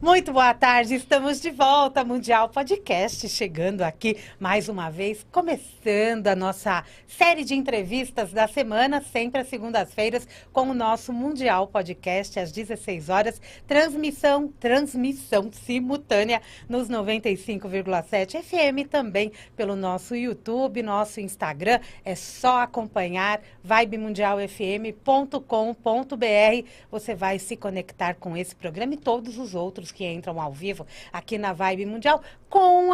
Muito boa tarde, estamos de volta, Mundial Podcast, chegando aqui mais uma vez, começando a nossa série de entrevistas da semana, sempre às segundas-feiras, com o nosso Mundial Podcast, às 16 horas, transmissão simultânea nos 95,7 FM, também pelo nosso YouTube, nosso Instagram, é só acompanhar vibemundialfm.com.br, você vai se conectar com esse programa e todos os outros que entram ao vivo aqui na Vibe Mundial com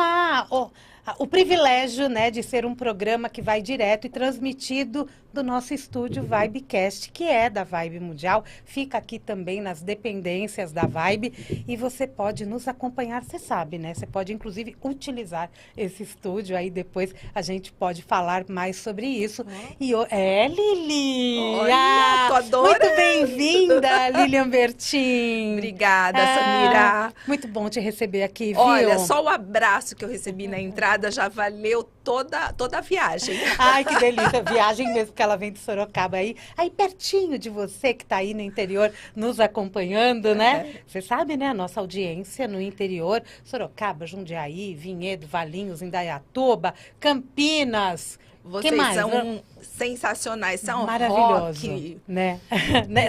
o privilégio, né, de ser um programa que vai direto e transmitido do nosso estúdio Vibecast, que é da Vibe Mundial, fica aqui também nas dependências da Vibe e você pode nos acompanhar, você sabe, né? Você pode inclusive utilizar esse estúdio, aí depois a gente pode falar mais sobre isso. Lili! Olha, tô adorando! Muito bem-vinda, Lilian Bertin! Obrigada, Samira! Muito bom te receber aqui, viu? Olha, só o abraço que eu recebi na entrada já valeu toda a viagem. Ai, que delícia! Viagem mesmo, porque ela vem de Sorocaba aí pertinho de você que está aí no interior nos acompanhando, né? Você sabe, né? A nossa audiência no interior, Sorocaba, Jundiaí, Vinhedo, Valinhos, Indaiatuba, Campinas. Vocês são sensacionais, são maravilhoso, rock, né?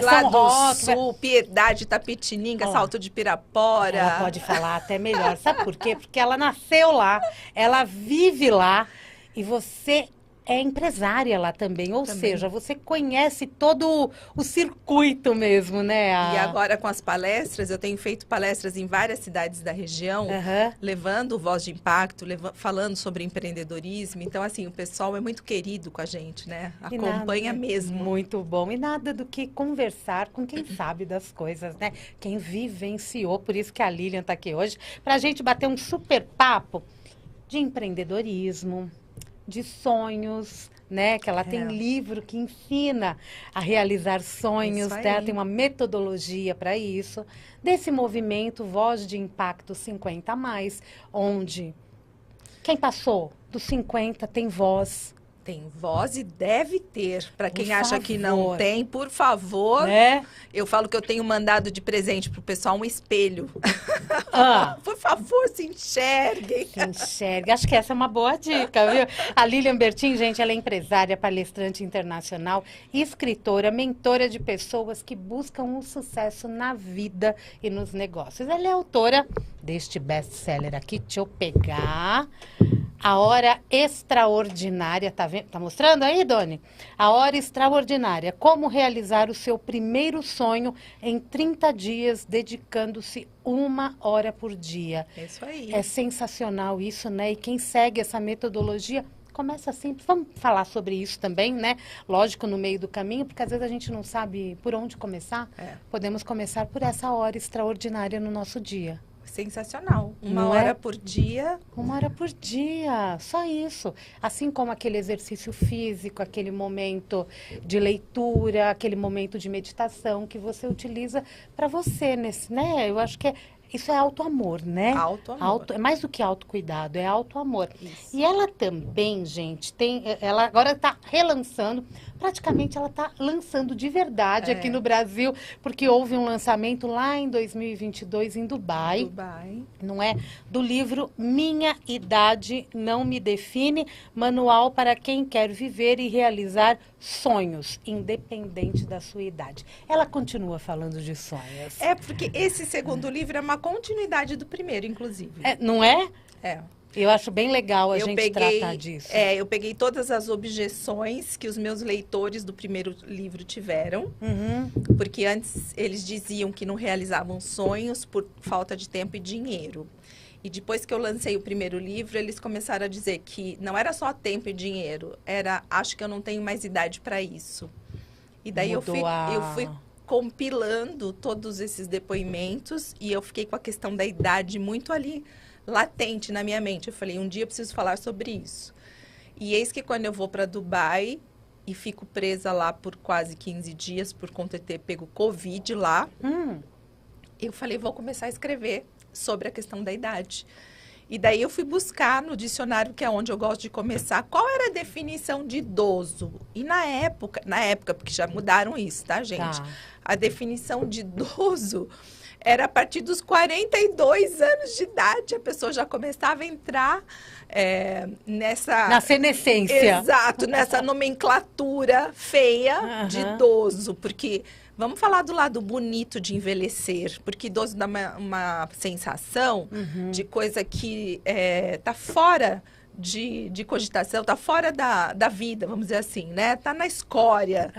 Lá são do rock, Sul, Piedade, Tapetininga, Salto de Pirapora. Ela pode falar até melhor. Sabe por quê? Porque ela nasceu lá, ela vive lá e você é empresária lá também, ou seja, você conhece todo o circuito mesmo, né? E agora com as palestras, eu tenho feito palestras em várias cidades da região, levando Voz de Impacto, falando sobre empreendedorismo. Então, assim, o pessoal é muito querido com a gente, né? Acompanha mesmo. Muito bom. E nada do que conversar com quem sabe das coisas, né? Quem vivenciou. Por isso que a Lilian está aqui hoje, para a gente bater um super papo de empreendedorismo, de sonhos, né? Que ela tem livro que ensina a realizar sonhos, né? Tem uma metodologia para isso. Desse movimento Voz de Impacto 50+, onde quem passou dos 50 tem voz. Tem voz e deve ter. Para quem acha que não tem, por favor. Né? Eu falo que eu tenho mandado de presente pro pessoal um espelho. Por favor, se enxerguem. Se enxergue. Acho que essa é uma boa dica, viu? A Lilian Bertin, gente, ela é empresária, palestrante internacional, escritora, mentora de pessoas que buscam o sucesso na vida e nos negócios. Ela é autora deste best-seller aqui, deixa eu pegar... A Hora Extraordinária, tá vendo? Tá mostrando aí, Doni? A Hora Extraordinária, como realizar o seu primeiro sonho em 30 dias, dedicando-se 1 hora por dia. É isso aí. É sensacional isso, né? E quem segue essa metodologia... Começa simples, vamos falar sobre isso também, né? Lógico, no meio do caminho, porque às vezes a gente não sabe por onde começar. Podemos começar por essa hora extraordinária no nosso dia. Sensacional. Uma hora por dia. 1 hora por dia, só isso. Assim como aquele exercício físico, aquele momento de leitura, aquele momento de meditação que você utiliza para você, né? Eu acho que isso é auto-amor, né? Auto-amor. É mais do que autocuidado, é auto-amor. E ela também, gente, ela agora está relançando, praticamente ela está lançando de verdade aqui no Brasil, porque houve um lançamento lá em 2022 em Dubai. Não é? Do livro Minha Idade Não Me Define, manual para quem quer viver e realizar sonhos, independente da sua idade. Ela continua falando de sonhos. É, porque esse segundo livro é uma continuidade do primeiro, inclusive. Não é? É. Eu acho bem legal a gente tratar disso. Eu peguei todas as objeções que os meus leitores do primeiro livro tiveram. Porque antes eles diziam que não realizavam sonhos por falta de tempo e dinheiro. E depois que eu lancei o primeiro livro, eles começaram a dizer que não era só tempo e dinheiro, acho que eu não tenho mais idade para isso. E daí eu fui compilando todos esses depoimentos e eu fiquei com a questão da idade muito ali latente na minha mente. Eu falei, um dia eu preciso falar sobre isso. E eis que quando eu vou para Dubai e fico presa lá por quase 15 dias por conta de ter pego Covid lá, eu falei, vou começar a escrever sobre a questão da idade. E daí eu fui buscar no dicionário, que é onde eu gosto de começar, qual era a definição de idoso. E na época, porque já mudaram isso, tá, gente? A definição de idoso Era a partir dos 42 anos de idade, a pessoa já começava a entrar nessa... Na senescência. Exato, nessa nomenclatura feia de idoso, porque... Vamos falar do lado bonito de envelhecer, porque idoso dá uma sensação de coisa que tá fora de cogitação, tá fora da vida, vamos dizer assim, né? Tá na escória.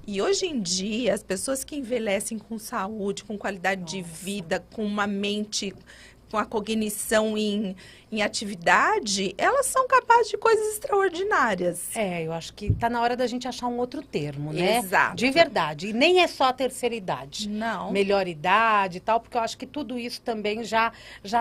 E hoje em dia, as pessoas que envelhecem com saúde, com qualidade de vida, com uma mente, com a cognição em atividade, elas são capazes de coisas extraordinárias. Eu acho que tá na hora da gente achar um outro termo, né? Exato. De verdade. E nem é só a terceira idade. Não. Melhor idade e tal, porque eu acho que tudo isso também já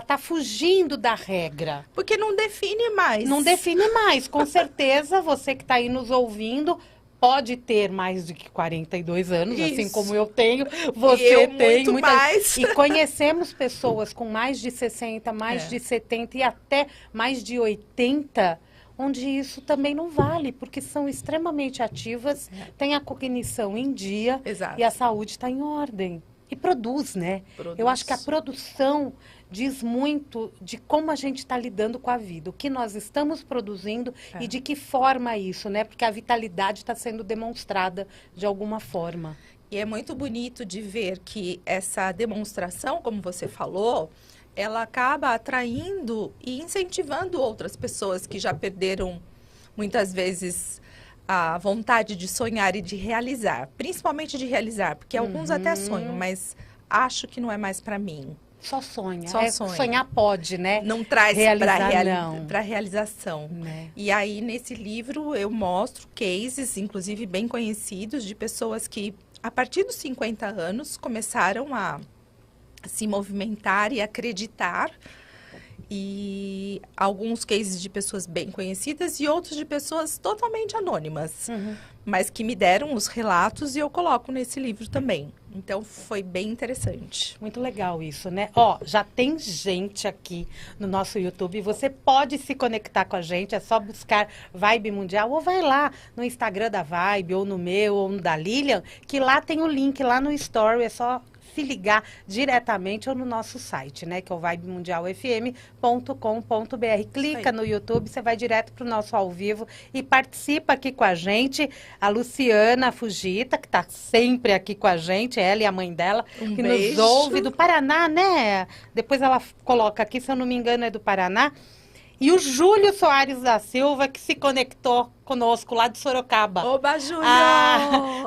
tá fugindo da regra. Porque não define mais. Não define mais. Com certeza, você que tá aí nos ouvindo... Pode ter mais de que 42 anos, Isso. assim como eu tenho, você tem. Muito mais. E conhecemos pessoas com mais de 60, mais de 70 e até mais de 80, onde isso também não vale, porque são extremamente ativas, têm a cognição em dia. Exato. E a saúde está em ordem. E produz, né? Produz. Eu acho que a produção diz muito de como a gente está lidando com a vida, o que nós estamos produzindo e de que forma isso, né? Porque a vitalidade está sendo demonstrada de alguma forma. E é muito bonito de ver que essa demonstração, como você falou, ela acaba atraindo e incentivando outras pessoas que já perderam, muitas vezes, a vontade de sonhar e de realizar. Principalmente de realizar, porque alguns até sonham, mas acho que não é mais para mim. Só sonha. Só sonha. Sonhar pode, né? Não traz para realização. Né? E aí, nesse livro, eu mostro cases, inclusive bem conhecidos, de pessoas que, a partir dos 50 anos, começaram a se movimentar e acreditar. E alguns cases de pessoas bem conhecidas e outros de pessoas totalmente anônimas. Mas que me deram os relatos e eu coloco nesse livro também. Então, foi bem interessante. Muito legal isso, né? Ó, já tem gente aqui no nosso YouTube. Você pode se conectar com a gente. É só buscar Vibe Mundial. Ou vai lá no Instagram da Vibe, ou no meu, ou no da Lilian. Que lá tem o link, lá no Story. É só se ligar diretamente ou no nosso site, né? Que é o vibemundialfm.com.br. Clica no YouTube, você vai direto para o nosso ao vivo e participa aqui com a gente. A Luciana Fujita, que está sempre aqui com a gente, ela e a mãe dela, que beijo. nos ouve do Paraná, né? Depois ela coloca aqui, se eu não me engano, é do Paraná. E o Júlio Soares da Silva, que se conectou conosco lá de Sorocaba. Oba, Júlio!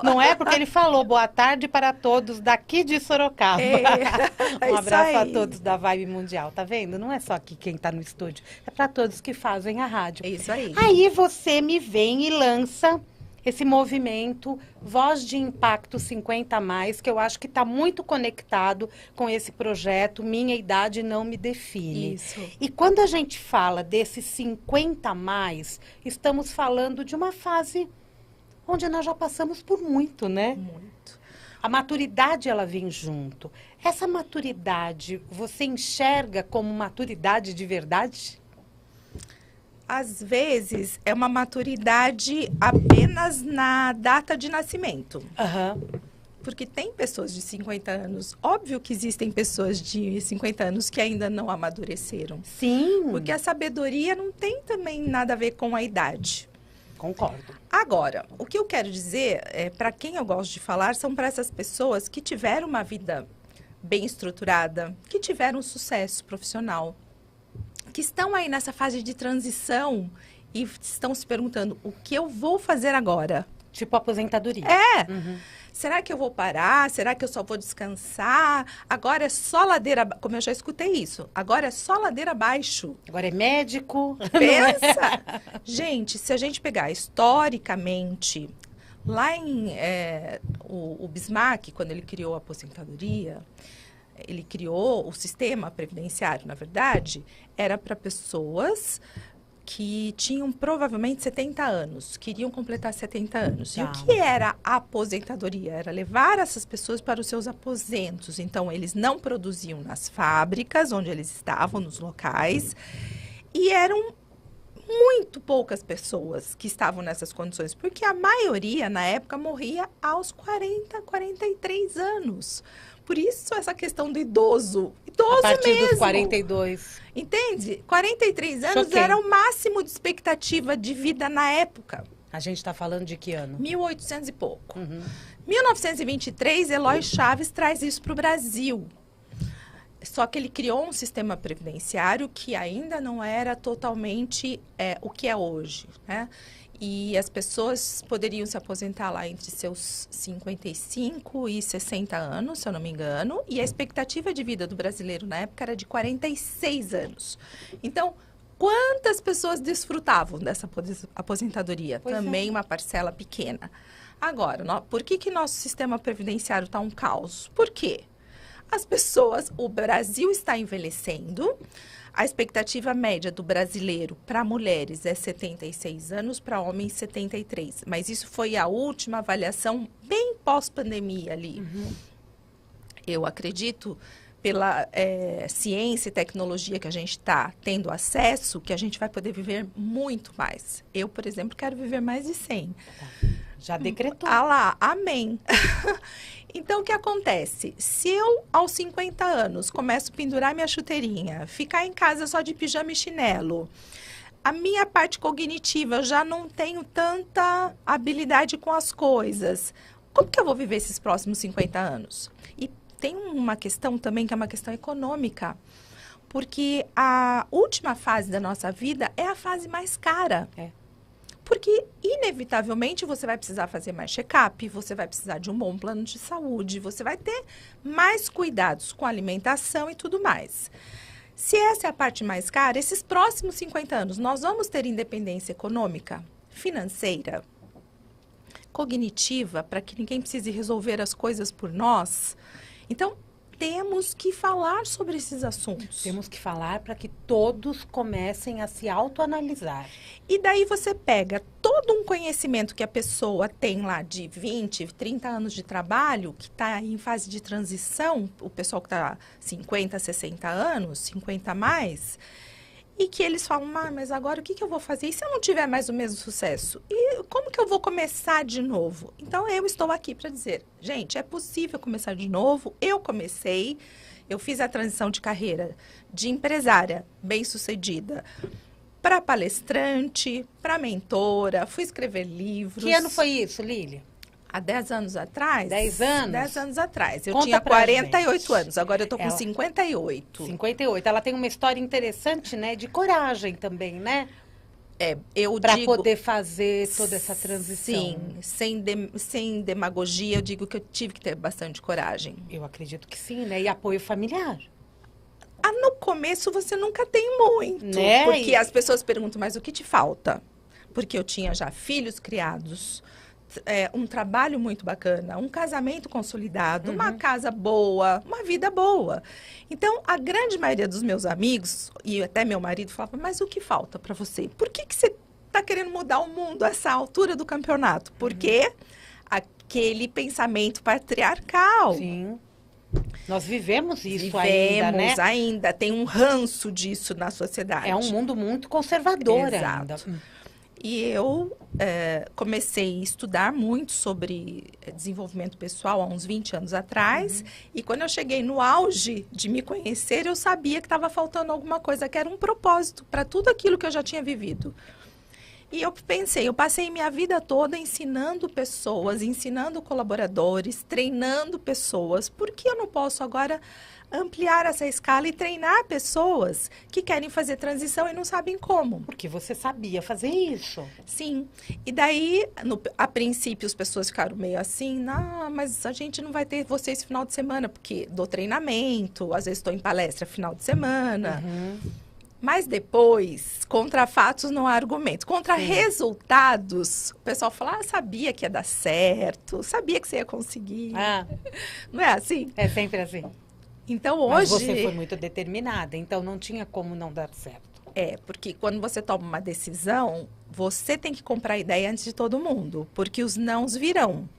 Não é? Porque ele falou, boa tarde para todos daqui de Sorocaba. Um abraço a todos da Vibe Mundial, tá vendo? Não é só aqui quem tá no estúdio, é para todos que fazem a rádio. É isso aí. Aí você me vem e lança esse movimento Voz de Impacto 50 a mais, que eu acho que está muito conectado com esse projeto Minha Idade Não Me Define. Isso. E quando a gente fala desses 50 a mais, estamos falando de uma fase onde nós já passamos por muito, né? Muito. A maturidade, ela vem junto. Essa maturidade, você enxerga como maturidade de verdade? Às vezes, é uma maturidade apenas na data de nascimento. Porque tem pessoas de 50 anos. Óbvio que existem pessoas de 50 anos que ainda não amadureceram. Sim. Porque a sabedoria não tem também nada a ver com a idade. Concordo. Agora, o que eu quero dizer, para quem eu gosto de falar, são para essas pessoas que tiveram uma vida bem estruturada, que tiveram sucesso profissional, que estão aí nessa fase de transição e estão se perguntando, o que eu vou fazer agora? Tipo aposentadoria. Será que eu vou parar? Será que eu só vou descansar? Agora é só ladeira... Como eu já escutei isso. Agora é só ladeira abaixo. Agora é médico. Pensa! Gente, se a gente pegar historicamente, lá em o Bismarck, quando ele criou a aposentadoria... Ele criou o sistema previdenciário, na verdade, era para pessoas que tinham provavelmente 70 anos, queriam completar 70 anos. E o que era a aposentadoria? Era levar essas pessoas para os seus aposentos. Então, eles não produziam nas fábricas, onde eles estavam, nos locais, e eram muito poucas pessoas que estavam nessas condições, porque a maioria, na época, morria aos 40, 43 anos. Por isso essa questão do idoso. Idoso A partir mesmo. dos 42. Entende? 43 anos Choquei. era o máximo de expectativa de vida na época. A gente está falando de que ano? 1800 e pouco. Uhum. 1923, Eloy Chaves traz isso para o Brasil. Só que ele criou um sistema previdenciário que ainda não era totalmente o que é hoje, né? E as pessoas poderiam se aposentar lá entre seus 55 e 60 anos, se eu não me engano. E a expectativa de vida do brasileiro na época era de 46 anos. Então, quantas pessoas desfrutavam dessa aposentadoria? Pois Também é. uma parcela pequena. Agora, por que nosso sistema previdenciário está um caos? Por quê? As pessoas, o Brasil está envelhecendo, a expectativa média do brasileiro para mulheres é 76 anos, para homens 73. Mas isso foi a última avaliação bem pós-pandemia ali. Uhum. Eu acredito, pela ciência e tecnologia que a gente está tendo acesso, que a gente vai poder viver muito mais. Eu, por exemplo, quero viver mais de 100. Já decretou. Ah lá, amém. Então, o que acontece? Se eu, aos 50 anos, começo a pendurar minha chuteirinha, ficar em casa só de pijama e chinelo, a minha parte cognitiva, eu já não tenho tanta habilidade com as coisas. Como que eu vou viver esses próximos 50 anos? E tem uma questão também, que é uma questão econômica. Porque a última fase da nossa vida é a fase mais cara. É. Porque, inevitavelmente, você vai precisar fazer mais check-up, você vai precisar de um bom plano de saúde, você vai ter mais cuidados com a alimentação e tudo mais. Se essa é a parte mais cara, esses próximos 50 anos, nós vamos ter independência econômica, financeira, cognitiva, para que ninguém precise resolver as coisas por nós. Então, temos que falar sobre esses assuntos. Temos que falar para que todos comecem a se autoanalisar. E daí você pega todo um conhecimento que a pessoa tem lá de 20, 30 anos de trabalho, que está em fase de transição, o pessoal que está 50, 60 anos, 50 a mais, e que eles falam, mas agora o que eu vou fazer? E se eu não tiver mais o mesmo sucesso? E como que eu vou começar de novo? Então, eu estou aqui para dizer, gente, é possível começar de novo. Eu comecei, eu fiz a transição de carreira de empresária bem-sucedida para palestrante, para mentora, fui escrever livros. Que ano foi isso, Lília? Há 10 anos atrás? 10 anos? 10 anos atrás. Eu Conta tinha pra 48 gente. anos, agora eu tô com Ela- 58. 58. Ela tem uma história interessante, né? De coragem também, né? Eu Para digo, poder fazer toda essa transição. Sim, sem demagogia, eu digo que eu tive que ter bastante coragem. Eu acredito que sim, né? E apoio familiar. No começo você nunca tem muito, Né? porque E- as pessoas perguntam, mas o que te falta? Porque eu tinha já filhos criados, um trabalho muito bacana, um casamento consolidado, uma casa boa, uma vida boa. Então, a grande maioria dos meus amigos, e até meu marido, falava, mas o que falta para você? Por que você está querendo mudar o mundo a essa altura do campeonato? Porque aquele pensamento patriarcal. Sim. Nós vivemos isso Vivemos ainda, né? ainda, tem um ranço disso na sociedade. É um mundo muito conservador Exato. ainda. E eu comecei a estudar muito sobre desenvolvimento pessoal há uns 20 anos atrás. E quando eu cheguei no auge de me conhecer, eu sabia que estava faltando alguma coisa, que era um propósito para tudo aquilo que eu já tinha vivido. E eu pensei, eu passei minha vida toda ensinando pessoas, ensinando colaboradores, treinando pessoas. Por que eu não posso agora ampliar essa escala e treinar pessoas que querem fazer transição e não sabem como? Porque você sabia fazer isso. Sim. E daí, a princípio, as pessoas ficaram meio assim, não, mas a gente não vai ter você esse final de semana, porque dou treinamento, às vezes estou em palestra final de semana. Mas depois, contra fatos não há argumentos. Contra resultados, o pessoal fala, sabia que ia dar certo, sabia que você ia conseguir. Ah, Não é assim? é sempre assim. Então, Mas hoje... você foi muito determinada, então não tinha como não dar certo. Porque quando você toma uma decisão, você tem que comprar a ideia antes de todo mundo, porque os nãos virão.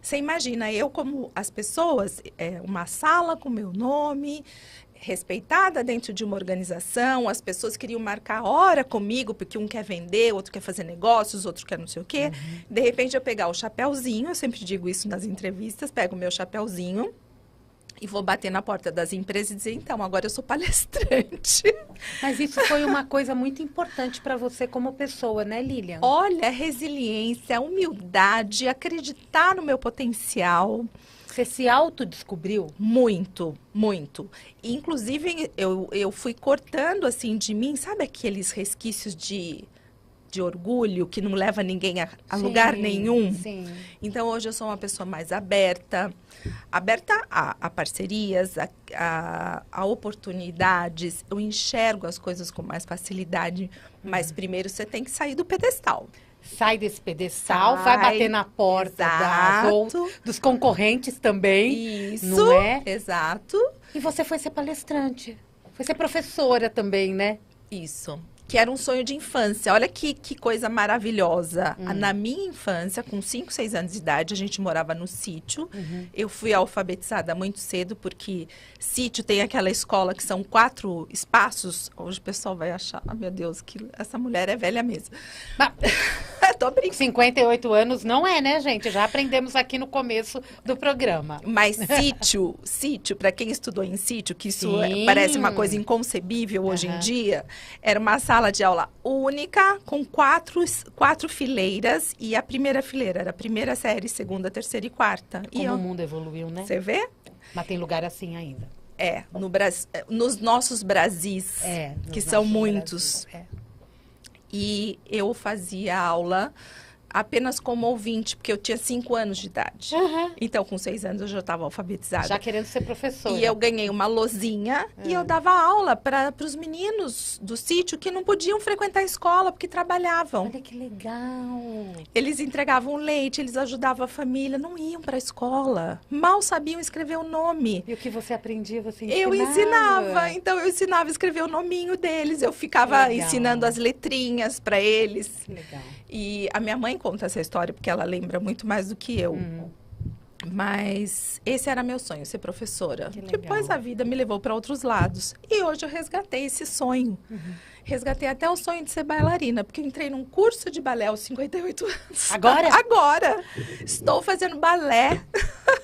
Você imagina, eu como as pessoas, uma sala com meu nome, respeitada dentro de uma organização, as pessoas queriam marcar hora comigo, porque um quer vender, outro quer fazer negócios, outro quer não sei o quê. De repente, eu pegar o chapéuzinho, eu sempre digo isso nas entrevistas, pego o meu chapéuzinho, E vou bater na porta das empresas e dizer, então, agora eu sou palestrante. Mas isso foi uma coisa muito importante para você como pessoa, né, Lilian? Olha, resiliência, humildade, acreditar no meu potencial. Você se autodescobriu? Muito, muito. Inclusive, eu fui cortando, assim, de mim, sabe aqueles resquícios de orgulho que não leva ninguém a lugar nenhum? Sim. Então, hoje eu sou uma pessoa mais aberta a parcerias, a oportunidades. Eu enxergo as coisas com mais facilidade, mas primeiro você tem que sair do pedestal. Sai desse pedestal, vai bater na porta dos concorrentes também. Isso, não é? Exato. E você foi ser palestrante, foi ser professora também, né? Isso. Que era um sonho de infância. Olha que coisa maravilhosa. Na minha infância, com 5, 6 anos de idade, a gente morava no sítio. Eu fui alfabetizada muito cedo, porque sítio tem aquela escola que são 4 espaços. Hoje o pessoal vai achar, meu Deus, que essa mulher é velha mesmo. Tô brincando. 58 anos não é, né, gente? Já aprendemos aqui no começo do programa. Mas sítio, para quem estudou em sítio, que isso Sim. parece uma coisa inconcebível hoje em dia, era uma sala de aula única, com 4 fileiras, e a primeira fileira era a primeira série, segunda, terceira e quarta. Como o mundo evoluiu, né? Você vê? Mas tem lugar assim ainda. Nos nossos Brasis, que são muitos. Brasil, E eu fazia aula apenas como ouvinte, porque eu tinha 5 anos de idade. Então, com 6 anos, eu já estava alfabetizada. Já querendo ser professora. E eu ganhei uma lousinha e eu dava aula para os meninos do sítio que não podiam frequentar a escola porque trabalhavam. Olha que legal. Eles entregavam leite, eles ajudavam a família, não iam para a escola. Mal sabiam escrever o nome. E o que você aprendia, você ensinava? Eu ensinava, então eu ensinava a escrever o nominho deles. Eu ficava ensinando as letrinhas para eles. Que legal. E a minha mãe conta essa história porque ela lembra muito mais do que eu. Mas esse era meu sonho, ser professora. Depois a vida me levou para outros lados. E hoje eu resgatei esse sonho. Resgatei até o sonho de ser bailarina, porque eu entrei num curso de balé aos 58 anos. Agora? Agora! Estou fazendo balé.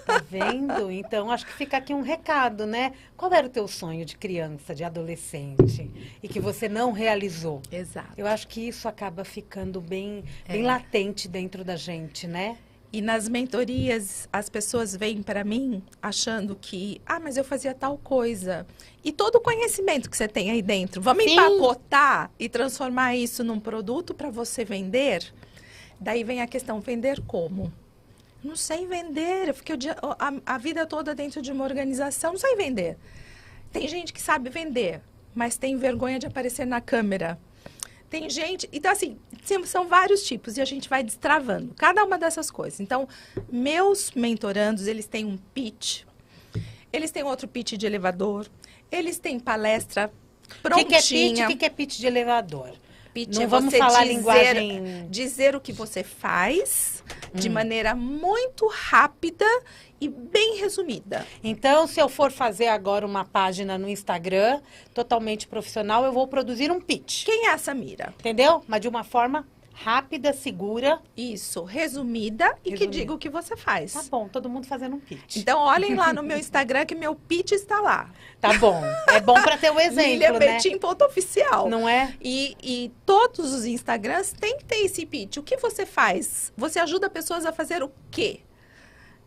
Tá vendo? Então, acho que fica aqui um recado, né? Qual era o teu sonho de criança, de adolescente, e que você não realizou? Exato. Eu acho que isso acaba ficando bem latente dentro da gente, né? E nas mentorias, as pessoas vêm para mim achando que, mas eu fazia tal coisa. E todo o conhecimento que você tem aí dentro, vamos empacotar e transformar isso num produto para você vender? Daí vem a questão, vender como? Não sei vender, eu fiquei a vida toda dentro de uma organização, não sei vender. Tem gente que sabe vender, mas tem vergonha de aparecer na câmera. Tem gente... Então, assim, são vários tipos e a gente vai destravando cada uma dessas coisas. Então, meus mentorandos, eles têm um pitch, eles têm outro pitch de elevador, eles têm palestra prontinha. O que é pitch de elevador? Pitch não é vamos você falar linguagem... dizer o que você faz de maneira muito rápida e bem resumida. Então, se eu for fazer agora uma página no Instagram, totalmente profissional, eu vou produzir um pitch. Quem é a Samira? Entendeu? Mas de uma forma rápida, segura. Isso, resumida e que diga o que você faz. Tá bom, todo mundo fazendo um pitch. Então, olhem lá no meu Instagram que meu pitch está lá. Tá bom. É bom para ter o exemplo, né? Liliabetim.oficial. Não é? E todos os Instagrams têm que ter esse pitch. O que você faz? Você ajuda pessoas a fazer o quê?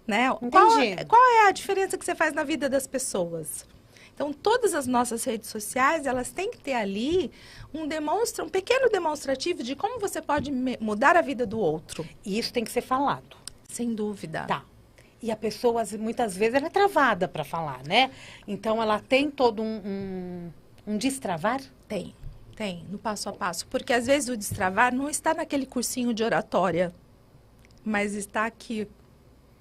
Né? Qual é a diferença que você faz na vida das pessoas? Então, todas as nossas redes sociais, elas têm que ter ali um pequeno demonstrativo de como você pode mudar a vida do outro. E isso tem que ser falado. Sem dúvida. Tá. E a pessoa, muitas vezes, ela é travada para falar, né? Então, ela tem todo um destravar? Tem, no passo a passo. Porque, às vezes, o destravar não está naquele cursinho de oratória, mas está aqui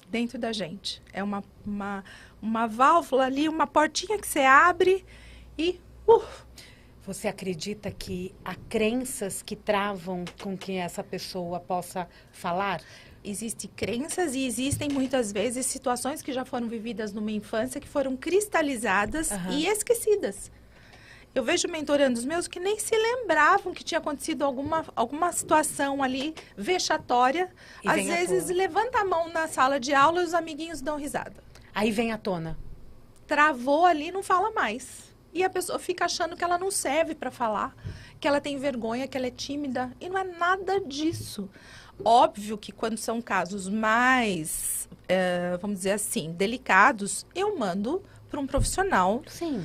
dentro da gente. É uma válvula ali, uma portinha que você abre e... Você acredita que há crenças que travam com que essa pessoa possa falar? Existem crenças e existem muitas vezes situações que já foram vividas numa infância que foram cristalizadas e esquecidas. Eu vejo mentorandos meus que nem se lembravam que tinha acontecido alguma situação ali vexatória. Às vezes levanta a mão na sala de aula e os amiguinhos dão risada. Aí vem à tona. travou ali e não fala mais. E a pessoa fica achando que ela não serve para falar, que ela tem vergonha, que ela é tímida. E não é nada disso. Óbvio que quando são casos mais, vamos dizer assim, delicados, eu mando para um profissional. Sim.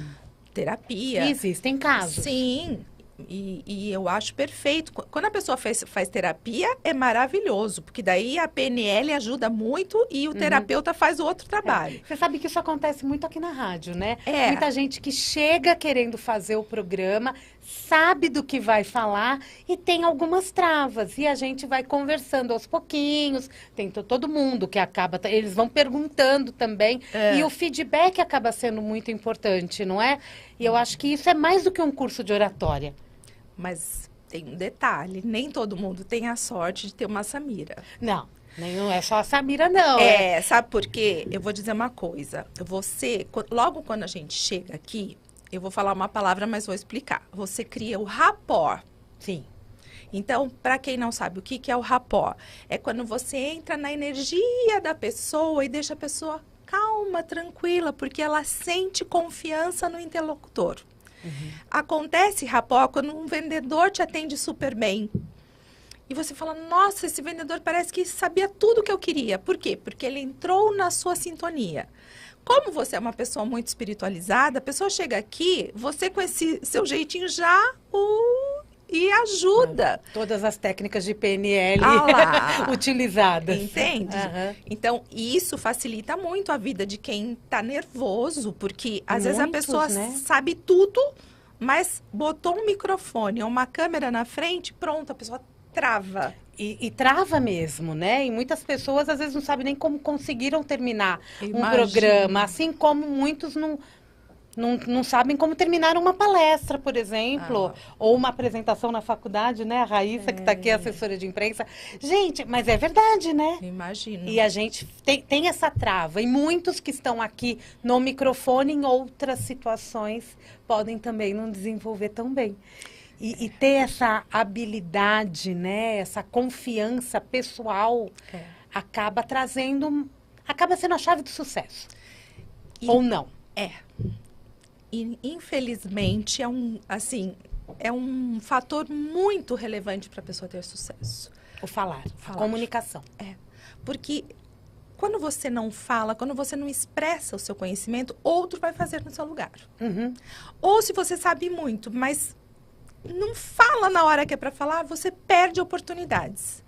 Terapia. Existem casos. Sim. E eu acho perfeito. Quando a pessoa faz terapia, é maravilhoso, porque daí a PNL ajuda muito e o terapeuta faz o outro trabalho. Você sabe que isso acontece muito aqui na rádio, né? É. Muita gente que chega querendo fazer o programa, sabe do que vai falar e tem algumas travas. E a gente vai conversando aos pouquinhos, tem todo mundo que acaba, eles vão perguntando também. E o feedback acaba sendo muito importante, não é? E eu acho que isso é mais do que um curso de oratória. Mas tem um detalhe, nem todo mundo tem a sorte de ter uma Samira. Não, não é só a Samira, não. Sabe por quê? Eu vou dizer uma coisa. Logo quando a gente chega aqui, eu vou falar uma palavra, mas vou explicar. Você cria o rapport. Sim. Então, para quem não sabe o que é o rapport, é quando você entra na energia da pessoa e deixa a pessoa calma, tranquila, porque ela sente confiança no interlocutor. Acontece rapport quando um vendedor te atende super bem. E você fala, nossa, esse vendedor parece que sabia tudo o que eu queria. Por quê? Porque ele entrou na sua sintonia. Como você é uma pessoa muito espiritualizada, a pessoa chega aqui, você com esse seu jeitinho já e ajuda. Todas as técnicas de PNL lá. utilizadas. Entende? Então, isso facilita muito a vida de quem tá nervoso, porque às vezes a pessoa sabe tudo, mas botou um microfone ou uma câmera na frente, pronto, a pessoa trava. E trava mesmo, né? E muitas pessoas às vezes não sabem nem como conseguiram terminar um programa, assim como muitos não sabem como terminar uma palestra, por exemplo, ou uma apresentação na faculdade, né? A Raíssa, que está aqui, assessora de imprensa. Gente, mas é verdade, né? Imagino. E a gente tem essa trava. E muitos que estão aqui no microfone, em outras situações, podem também não desenvolver tão bem. E ter essa habilidade, né? Essa confiança pessoal acaba sendo a chave do sucesso. Ou não. E, infelizmente, é um fator muito relevante para a pessoa ter sucesso. O falar. A comunicação. Porque quando você não fala, quando você não expressa o seu conhecimento, outro vai fazer no seu lugar. Ou se você sabe muito, mas não fala na hora que é para falar, você perde oportunidades.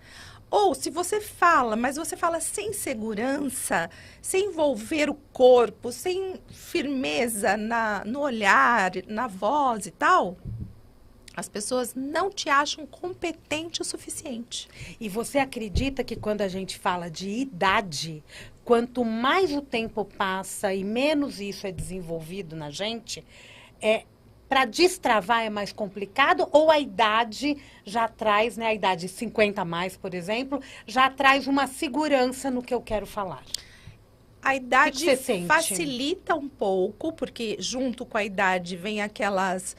Ou se você fala, mas você fala sem segurança, sem envolver o corpo, sem firmeza no olhar, na voz e tal, as pessoas não te acham competente o suficiente. E você acredita que quando a gente fala de idade, quanto mais o tempo passa e menos isso é desenvolvido na gente, para destravar é mais complicado, ou a idade já traz, né, a idade 50 a mais, por exemplo, já traz uma segurança no que eu quero falar? A idade facilita um pouco, porque junto com a idade vem aquelas,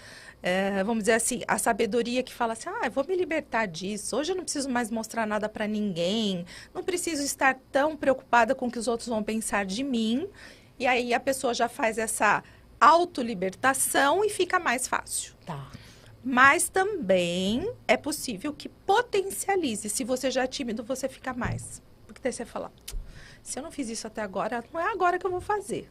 vamos dizer assim, a sabedoria que fala assim, eu vou me libertar disso, hoje eu não preciso mais mostrar nada para ninguém, não preciso estar tão preocupada com o que os outros vão pensar de mim, e aí a pessoa já faz essa autolibertação e fica mais fácil. Mas também é possível que potencialize. Se você já é tímido, você fica mais. Porque daí você fala, se eu não fiz isso até agora, não é agora que eu vou fazer.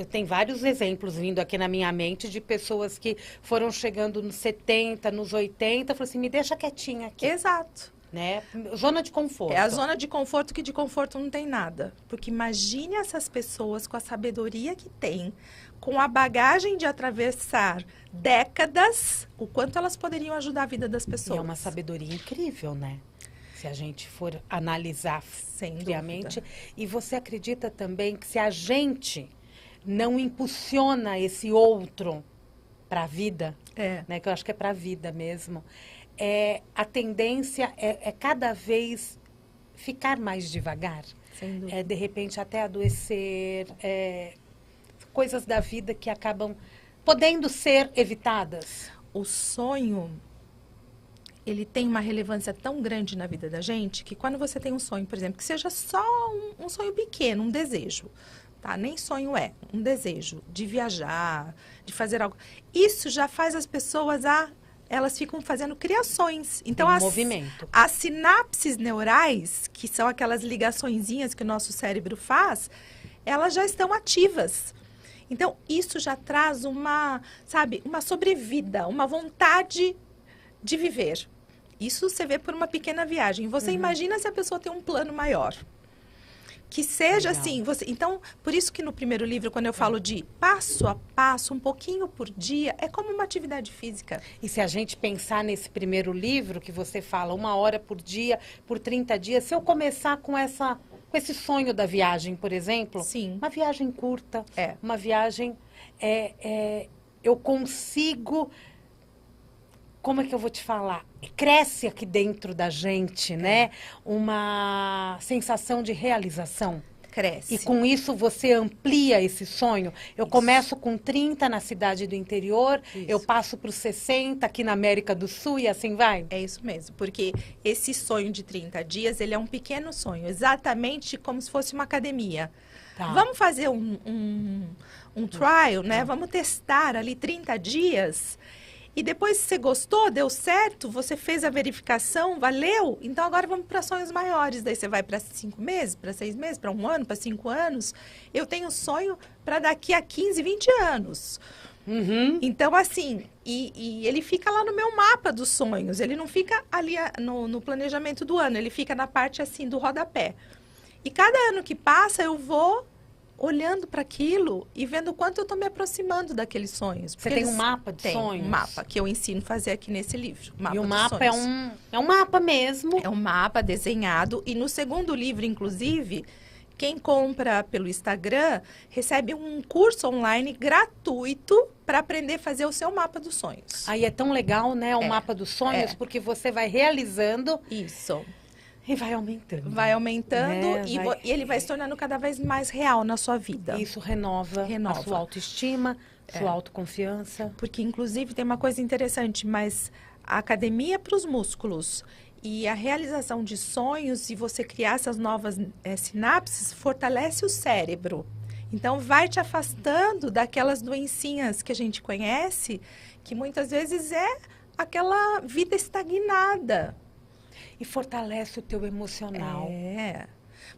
Tem vários exemplos vindo aqui na minha mente de pessoas que foram chegando nos 70, nos 80, falaram assim, me deixa quietinha aqui. Exato. Né? Zona de conforto. É a zona de conforto, que de conforto não tem nada. Porque imagine essas pessoas com a sabedoria que têm, com a bagagem de atravessar décadas, o quanto elas poderiam ajudar a vida das pessoas. E é uma sabedoria incrível, né? Se a gente for analisar friamente. E você acredita também que se a gente não impulsiona esse outro para a vida, né? Que eu acho que é para a vida mesmo, a tendência é cada vez ficar mais devagar. Sem dúvida. De repente até adoecer, coisas da vida que acabam podendo ser evitadas. O sonho, ele tem uma relevância tão grande na vida da gente, que quando você tem um sonho, por exemplo, que seja só um sonho pequeno, um desejo. tá? Nem sonho é, um desejo de viajar, de fazer algo. Isso já faz as pessoas elas ficam fazendo criações. Então, movimento. As sinapses neurais, que são aquelas ligaçõezinhas que o nosso cérebro faz, elas já estão ativas. Então, isso já traz uma sobrevida, uma vontade de viver. Isso você vê por uma pequena viagem. Você imagina se a pessoa tem um plano maior. Que seja assim. Então, por isso que no primeiro livro, quando eu falo de passo a passo, um pouquinho por dia, é como uma atividade física. E se a gente pensar nesse primeiro livro, que você fala 1 hora por dia, por 30 dias, se eu começar com esse sonho da viagem, por exemplo, sim, uma viagem curta, uma viagem, eu consigo, como é que eu vou te falar? Cresce aqui dentro da gente, né? Uma sensação de realização. Cresce. E com isso você amplia esse sonho. Eu começo com 30 na cidade do interior, eu passo para os 60 aqui na América do Sul e assim vai? É isso mesmo, porque esse sonho de 30 dias, ele é um pequeno sonho, exatamente como se fosse uma academia. Tá. Vamos fazer um trial, né? Vamos testar ali 30 dias. E depois, se você gostou, deu certo, você fez a verificação, valeu, então agora vamos para sonhos maiores. Daí você vai para 5 meses, para 6 meses, para 1 ano, para 5 anos. Eu tenho sonho para daqui a 15, 20 anos. Então, assim, e ele fica lá no meu mapa dos sonhos. Ele não fica ali no planejamento do ano, ele fica na parte, assim, do rodapé. E cada ano que passa, eu vou olhando para aquilo e vendo o quanto eu estou me aproximando daqueles sonhos. Você tem um mapa de sonhos? Tem um mapa que eu ensino a fazer aqui nesse livro. E o mapa é um mapa mesmo? É um mapa desenhado. E no segundo livro, inclusive, quem compra pelo Instagram recebe um curso online gratuito para aprender a fazer o seu mapa dos sonhos. Aí é tão legal, né? O mapa dos sonhos, porque você vai realizando. Isso. E vai aumentando. Vai aumentando e ele vai se tornando cada vez mais real na sua vida. Isso renova a sua autoestima, sua autoconfiança. Porque, inclusive, tem uma coisa interessante, mas a academia para os músculos e a realização de sonhos e você criar essas novas sinapses fortalece o cérebro. Então, vai te afastando daquelas doencinhas que a gente conhece, que muitas vezes é aquela vida estagnada. E fortalece o teu emocional.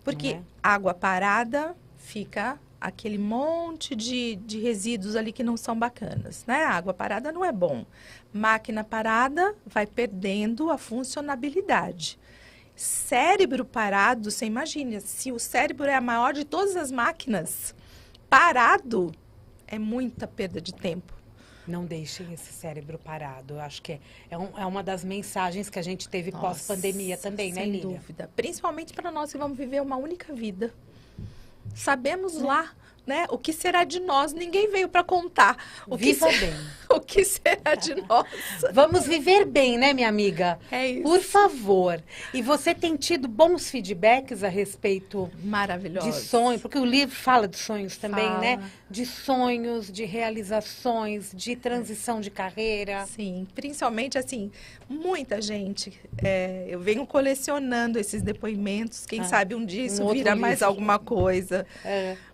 Porque água parada fica aquele monte de resíduos ali que não são bacanas, né? Água parada não é bom. Máquina parada vai perdendo a funcionabilidade. Cérebro parado, você imagina, se o cérebro é a maior de todas as máquinas, parado é muita perda de tempo. Não deixem esse cérebro parado. Eu acho que é uma das mensagens que a gente teve pós-pandemia também, né, Lília? Sem dúvida. Principalmente para nós que vamos viver uma única vida. Sabemos lá, né? O que será de nós? Ninguém veio para contar. Viva bem. O que será de nós? Vamos viver bem, né, minha amiga? É isso. Por favor. E você tem tido bons feedbacks a respeito de sonhos? Porque o livro fala de sonhos também, né? De sonhos, de realizações, de transição de carreira. Sim, principalmente assim, muita gente. Eu venho colecionando esses depoimentos. Quem sabe um dia isso vira mais alguma coisa.